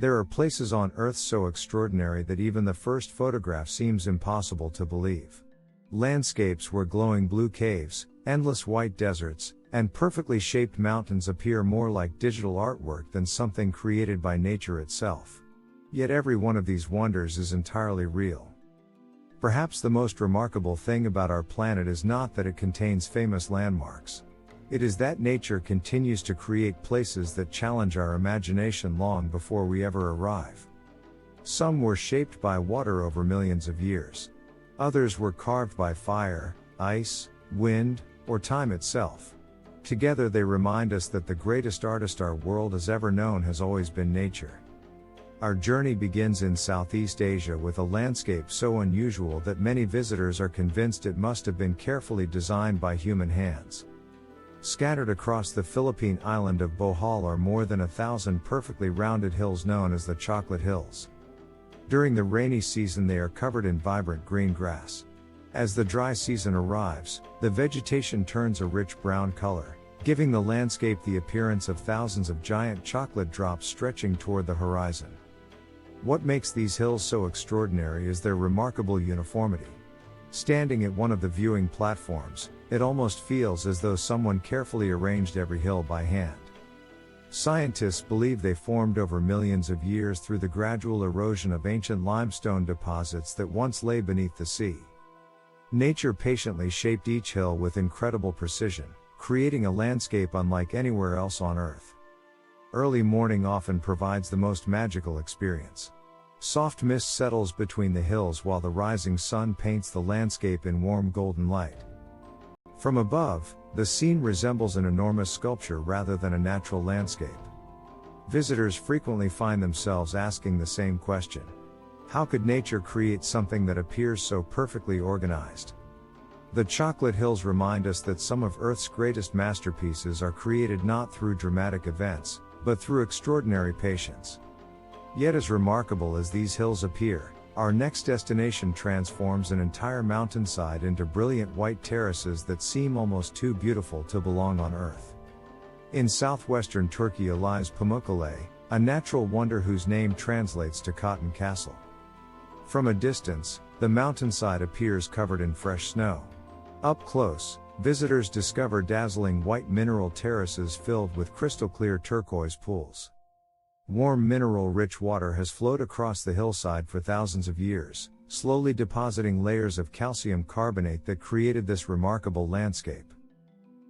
There are places on Earth so extraordinary that even the first photograph seems impossible to believe. Landscapes where glowing blue caves, endless white deserts, and perfectly shaped mountains appear more like digital artwork than something created by nature itself. Yet every one of these wonders is entirely real. Perhaps the most remarkable thing about our planet is not that it contains famous landmarks. It is that nature continues to create places that challenge our imagination long before we ever arrive. Some were shaped by water over millions of years. Others were carved by fire, ice, wind, or time itself. Together they remind us that the greatest artist our world has ever known has always been nature. Our journey begins in Southeast Asia with a landscape so unusual that many visitors are convinced it must have been carefully designed by human hands. Scattered across the Philippine island of Bohol are more than 1,000 perfectly rounded hills known as the Chocolate Hills. During the rainy season they are covered in vibrant green grass. As the dry season arrives, the vegetation turns a rich brown color, giving the landscape the appearance of thousands of giant chocolate drops stretching toward the horizon. What makes these hills so extraordinary is their remarkable uniformity. Standing at one of the viewing platforms, it almost feels as though someone carefully arranged every hill by hand. Scientists believe they formed over millions of years through the gradual erosion of ancient limestone deposits that once lay beneath the sea. Nature patiently shaped each hill with incredible precision, creating a landscape unlike anywhere else on Earth. Early morning often provides the most magical experience. Soft mist settles between the hills while the rising sun paints the landscape in warm golden light. From above, the scene resembles an enormous sculpture rather than a natural landscape. Visitors frequently find themselves asking the same question. How could nature create something that appears so perfectly organized? The Chocolate Hills remind us that some of Earth's greatest masterpieces are created not through dramatic events, but through extraordinary patience. Yet as remarkable as these hills appear, our next destination transforms an entire mountainside into brilliant white terraces that seem almost too beautiful to belong on Earth. In southwestern Turkey lies Pamukkale, a natural wonder whose name translates to Cotton Castle. From a distance, the mountainside appears covered in fresh snow. Up close, visitors discover dazzling white mineral terraces filled with crystal-clear turquoise pools. Warm mineral-rich water has flowed across the hillside for thousands of years, slowly depositing layers of calcium carbonate that created this remarkable landscape.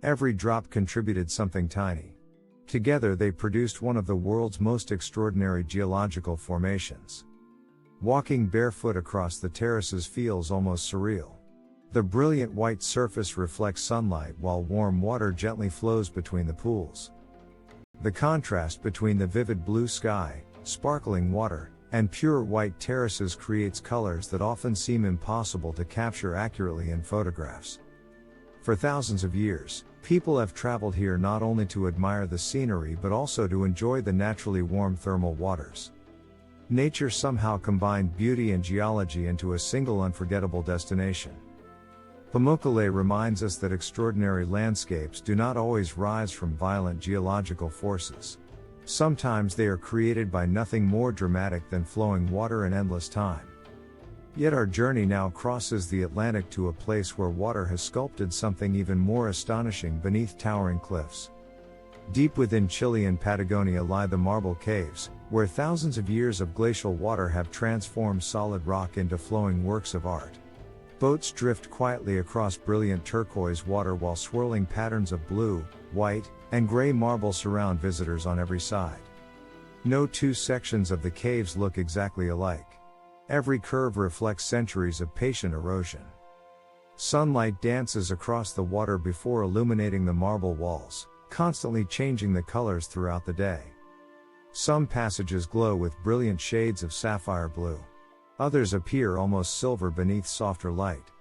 Every drop contributed something tiny. Together they produced one of the world's most extraordinary geological formations. Walking barefoot across the terraces feels almost surreal. The brilliant white surface reflects sunlight while warm water gently flows between the pools. The contrast between the vivid blue sky, sparkling water, and pure white terraces creates colors that often seem impossible to capture accurately in photographs. For thousands of years, people have traveled here not only to admire the scenery but also to enjoy the naturally warm thermal waters. Nature somehow combined beauty and geology into a single unforgettable destination. Pamukkale reminds us that extraordinary landscapes do not always rise from violent geological forces. Sometimes they are created by nothing more dramatic than flowing water and endless time. Yet our journey now crosses the Atlantic to a place where water has sculpted something even more astonishing beneath towering cliffs. Deep within Chilean Patagonia lie the Marble Caves, where thousands of years of glacial water have transformed solid rock into flowing works of art. Boats drift quietly across brilliant turquoise water while swirling patterns of blue, white, and gray marble surround visitors on every side. No two sections of the caves look exactly alike. Every curve reflects centuries of patient erosion. Sunlight dances across the water before illuminating the marble walls, constantly changing the colors throughout the day. Some passages glow with brilliant shades of sapphire blue. Others appear almost silver beneath softer light.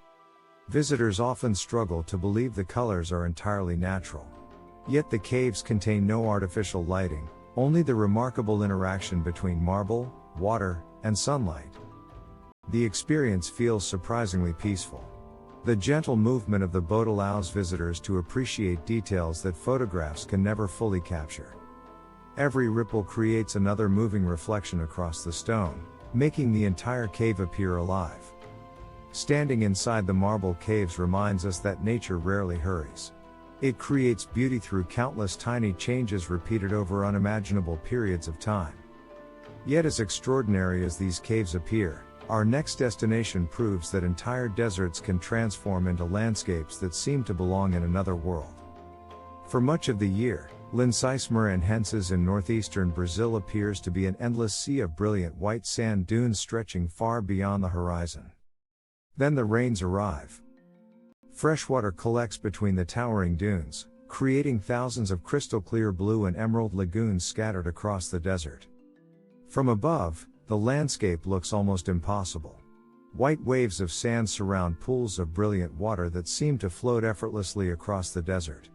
Visitors often struggle to believe the colors are entirely natural. Yet the caves contain no artificial lighting, only the remarkable interaction between marble, water, and sunlight. The experience feels surprisingly peaceful. The gentle movement of the boat allows visitors to appreciate details that photographs can never fully capture. Every ripple creates another moving reflection across the stone, making the entire cave appear alive. Standing inside the marble caves reminds us that nature rarely hurries. It creates beauty through countless tiny changes repeated over unimaginable periods of time. Yet as extraordinary as these caves appear, our next destination proves that entire deserts can transform into landscapes that seem to belong in another world. For much of the year, Lençóis Maranhenses in northeastern Brazil appears to be an endless sea of brilliant white sand dunes stretching far beyond the horizon. Then the rains arrive. Freshwater collects between the towering dunes, creating thousands of crystal-clear blue and emerald lagoons scattered across the desert. From above, the landscape looks almost impossible. White waves of sand surround pools of brilliant water that seem to float effortlessly across the desert.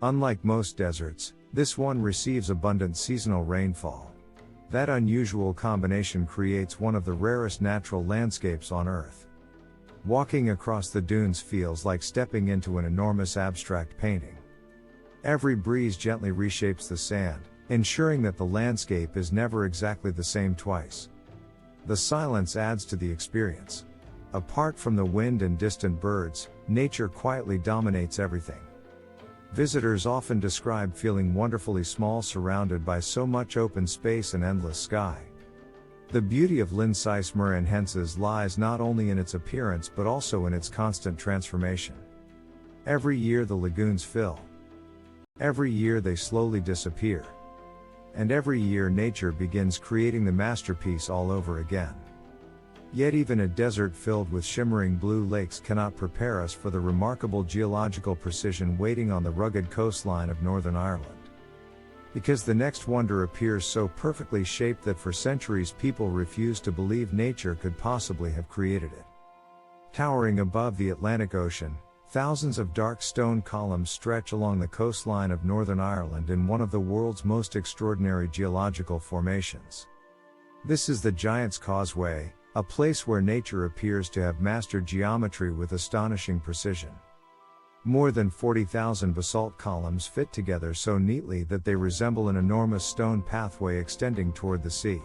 Unlike most deserts, this one receives abundant seasonal rainfall. That unusual combination creates one of the rarest natural landscapes on Earth. Walking across the dunes feels like stepping into an enormous abstract painting. Every breeze gently reshapes the sand, ensuring that the landscape is never exactly the same twice. The silence adds to the experience. Apart from the wind and distant birds, nature quietly dominates everything. Visitors often describe feeling wonderfully small surrounded by so much open space and endless sky. The beauty of Lençóis Maranhenses lies not only in its appearance but also in its constant transformation. Every year the lagoons fill. Every year they slowly disappear. And every year nature begins creating the masterpiece all over again. Yet even a desert filled with shimmering blue lakes cannot prepare us for the remarkable geological precision waiting on the rugged coastline of Northern Ireland. Because the next wonder appears so perfectly shaped that for centuries people refused to believe nature could possibly have created it. Towering above the Atlantic Ocean, thousands of dark stone columns stretch along the coastline of Northern Ireland in one of the world's most extraordinary geological formations. This is the Giant's Causeway, a place where nature appears to have mastered geometry with astonishing precision. More than 40,000 basalt columns fit together so neatly that they resemble an enormous stone pathway extending toward the sea.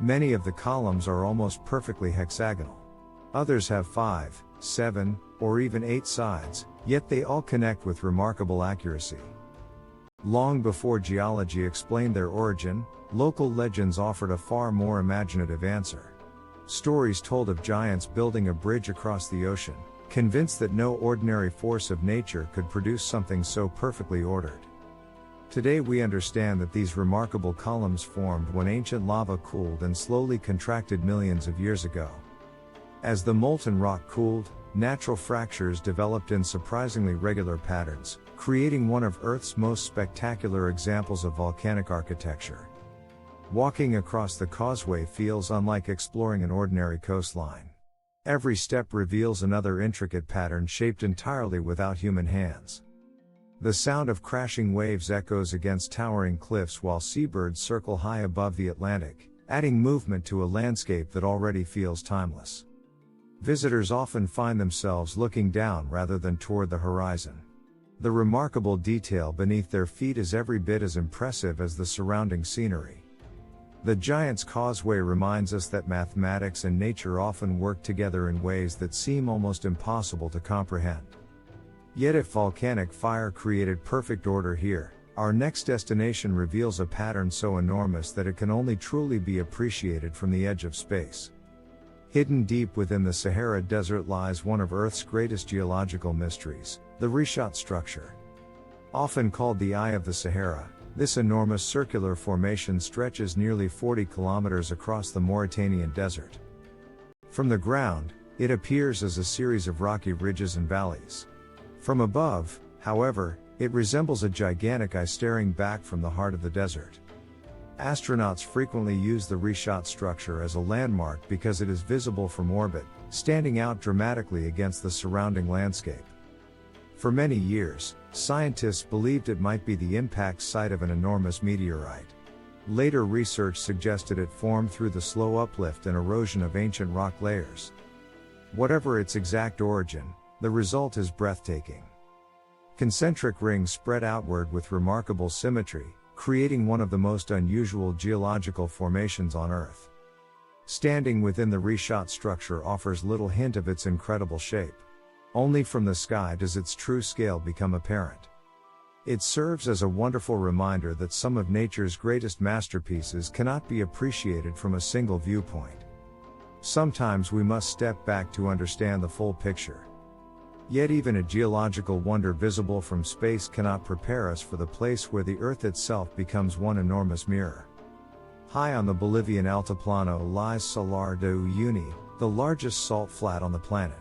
Many of the columns are almost perfectly hexagonal. Others have 5, 7, or even 8 sides, yet they all connect with remarkable accuracy. Long before geology explained their origin, local legends offered a far more imaginative answer. Stories told of giants building a bridge across the ocean, convinced that no ordinary force of nature could produce something so perfectly ordered. Today we understand that these remarkable columns formed when ancient lava cooled and slowly contracted millions of years ago. As the molten rock cooled, natural fractures developed in surprisingly regular patterns, creating one of Earth's most spectacular examples of volcanic architecture. Walking across the causeway feels unlike exploring an ordinary coastline. Every step reveals another intricate pattern shaped entirely without human hands. The sound of crashing waves echoes against towering cliffs while seabirds circle high above the Atlantic, adding movement to a landscape that already feels timeless. Visitors often find themselves looking down rather than toward the horizon. The remarkable detail beneath their feet is every bit as impressive as the surrounding scenery. The Giant's Causeway reminds us that mathematics and nature often work together in ways that seem almost impossible to comprehend. Yet if volcanic fire created perfect order here, our next destination reveals a pattern so enormous that it can only truly be appreciated from the edge of space. Hidden deep within the Sahara Desert lies one of Earth's greatest geological mysteries, the Richat structure. Often called the Eye of the Sahara, this enormous circular formation stretches nearly 40 kilometers across the Mauritanian desert. From the ground, it appears as a series of rocky ridges and valleys. From above, however, it resembles a gigantic eye staring back from the heart of the desert. Astronauts frequently use the Richat structure as a landmark because it is visible from orbit, standing out dramatically against the surrounding landscape. For many years, scientists believed it might be the impact site of an enormous meteorite. Later research suggested it formed through the slow uplift and erosion of ancient rock layers. Whatever its exact origin, the result is breathtaking. Concentric rings spread outward with remarkable symmetry, creating one of the most unusual geological formations on Earth. Standing within the Richat structure offers little hint of its incredible shape. Only from the sky does its true scale become apparent. It serves as a wonderful reminder that some of nature's greatest masterpieces cannot be appreciated from a single viewpoint. Sometimes we must step back to understand the full picture. Yet even a geological wonder visible from space cannot prepare us for the place where the Earth itself becomes one enormous mirror. High on the Bolivian Altiplano lies Salar de Uyuni, the largest salt flat on the planet.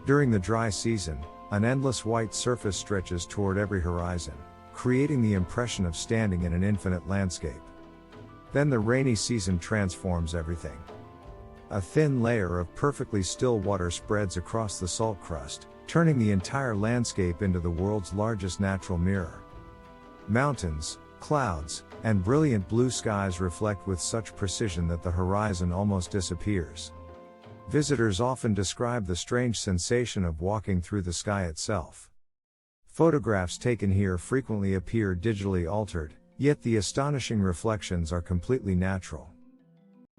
During the dry season, an endless white surface stretches toward every horizon, creating the impression of standing in an infinite landscape. Then the rainy season transforms everything. A thin layer of perfectly still water spreads across the salt crust, turning the entire landscape into the world's largest natural mirror. Mountains, clouds, and brilliant blue skies reflect with such precision that the horizon almost disappears. Visitors often describe the strange sensation of walking through the sky itself. Photographs taken here frequently appear digitally altered, yet the astonishing reflections are completely natural.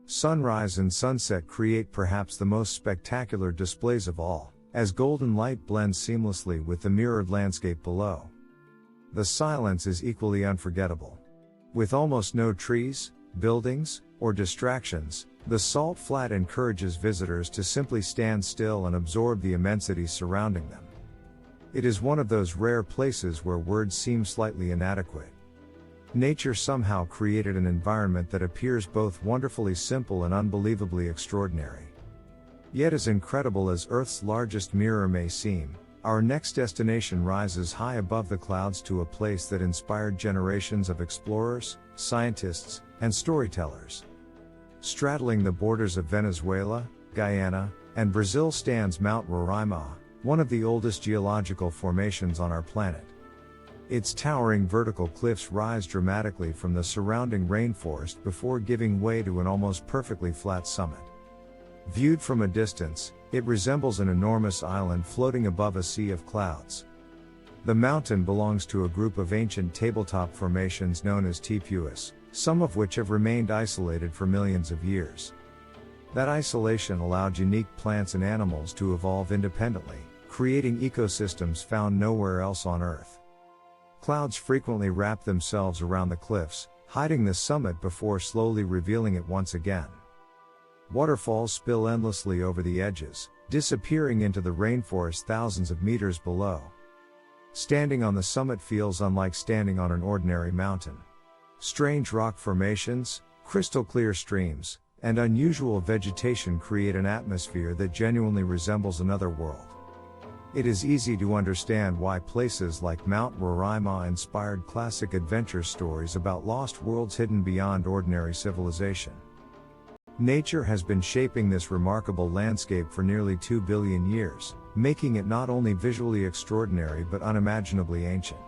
Sunrise and sunset create perhaps the most spectacular displays of all, as golden light blends seamlessly with the mirrored landscape below. The silence is equally unforgettable. With almost no trees, buildings, or distractions, the salt flat encourages visitors to simply stand still and absorb the immensity surrounding them. It is one of those rare places where words seem slightly inadequate. Nature somehow created an environment that appears both wonderfully simple and unbelievably extraordinary. Yet as incredible as Earth's largest mirror may seem, our next destination rises high above the clouds to a place that inspired generations of explorers, scientists, and storytellers. Straddling the borders of Venezuela, Guyana, and Brazil stands Mount Roraima, one of the oldest geological formations on our planet. Its towering vertical cliffs rise dramatically from the surrounding rainforest before giving way to an almost perfectly flat summit. Viewed from a distance, it resembles an enormous island floating above a sea of clouds. The mountain belongs to a group of ancient tabletop formations known as tepuis, some of which have remained isolated for millions of years. That isolation allowed unique plants and animals to evolve independently, creating ecosystems found nowhere else on Earth. Clouds frequently wrap themselves around the cliffs, hiding the summit before slowly revealing it once again. Waterfalls spill endlessly over the edges, disappearing into the rainforest thousands of meters below. Standing on the summit feels unlike standing on an ordinary mountain. Strange rock formations, crystal clear streams, and unusual vegetation create an atmosphere that genuinely resembles another world. It is easy to understand why places like Mount Roraima inspired classic adventure stories about lost worlds hidden beyond ordinary civilization. Nature has been shaping this remarkable landscape for nearly 2 billion years, making it not only visually extraordinary but unimaginably ancient.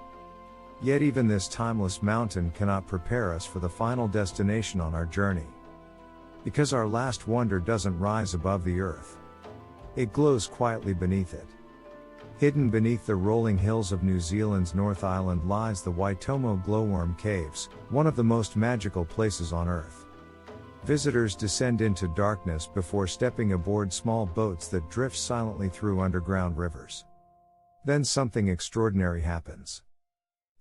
Yet even this timeless mountain cannot prepare us for the final destination on our journey. Because our last wonder doesn't rise above the earth. It glows quietly beneath it. Hidden beneath the rolling hills of New Zealand's North Island lies the Waitomo Glowworm Caves, one of the most magical places on Earth. Visitors descend into darkness before stepping aboard small boats that drift silently through underground rivers. Then something extraordinary happens.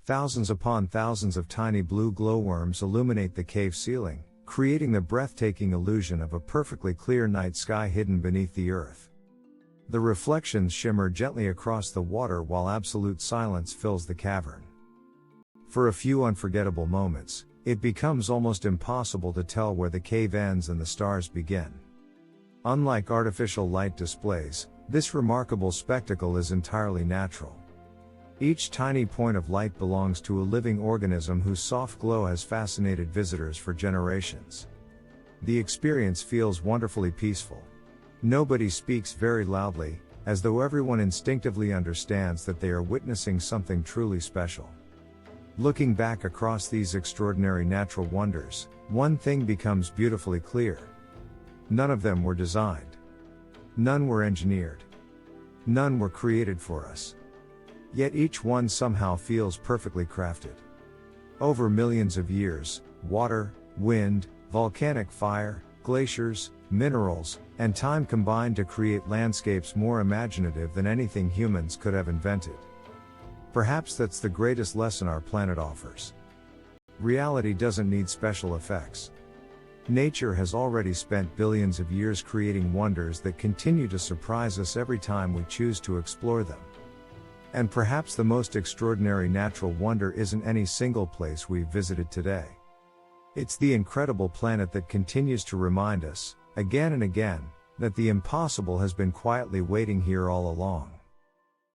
Thousands upon thousands of tiny blue glowworms illuminate the cave ceiling, creating the breathtaking illusion of a perfectly clear night sky hidden beneath the earth. The reflections shimmer gently across the water while absolute silence fills the cavern. For a few unforgettable moments, it becomes almost impossible to tell where the cave ends and the stars begin. Unlike artificial light displays, this remarkable spectacle is entirely natural. Each tiny point of light belongs to a living organism whose soft glow has fascinated visitors for generations. The experience feels wonderfully peaceful. Nobody speaks very loudly, as though everyone instinctively understands that they are witnessing something truly special. Looking back across these extraordinary natural wonders, one thing becomes beautifully clear. None of them were designed. None were engineered. None were created for us. Yet each one somehow feels perfectly crafted. Over millions of years, water, wind, volcanic fire, glaciers, minerals, and time combined to create landscapes more imaginative than anything humans could have invented. Perhaps that's the greatest lesson our planet offers. Reality doesn't need special effects. Nature has already spent billions of years creating wonders that continue to surprise us every time we choose to explore them. And perhaps the most extraordinary natural wonder isn't any single place we've visited today. It's the incredible planet that continues to remind us, again and again, that the impossible has been quietly waiting here all along.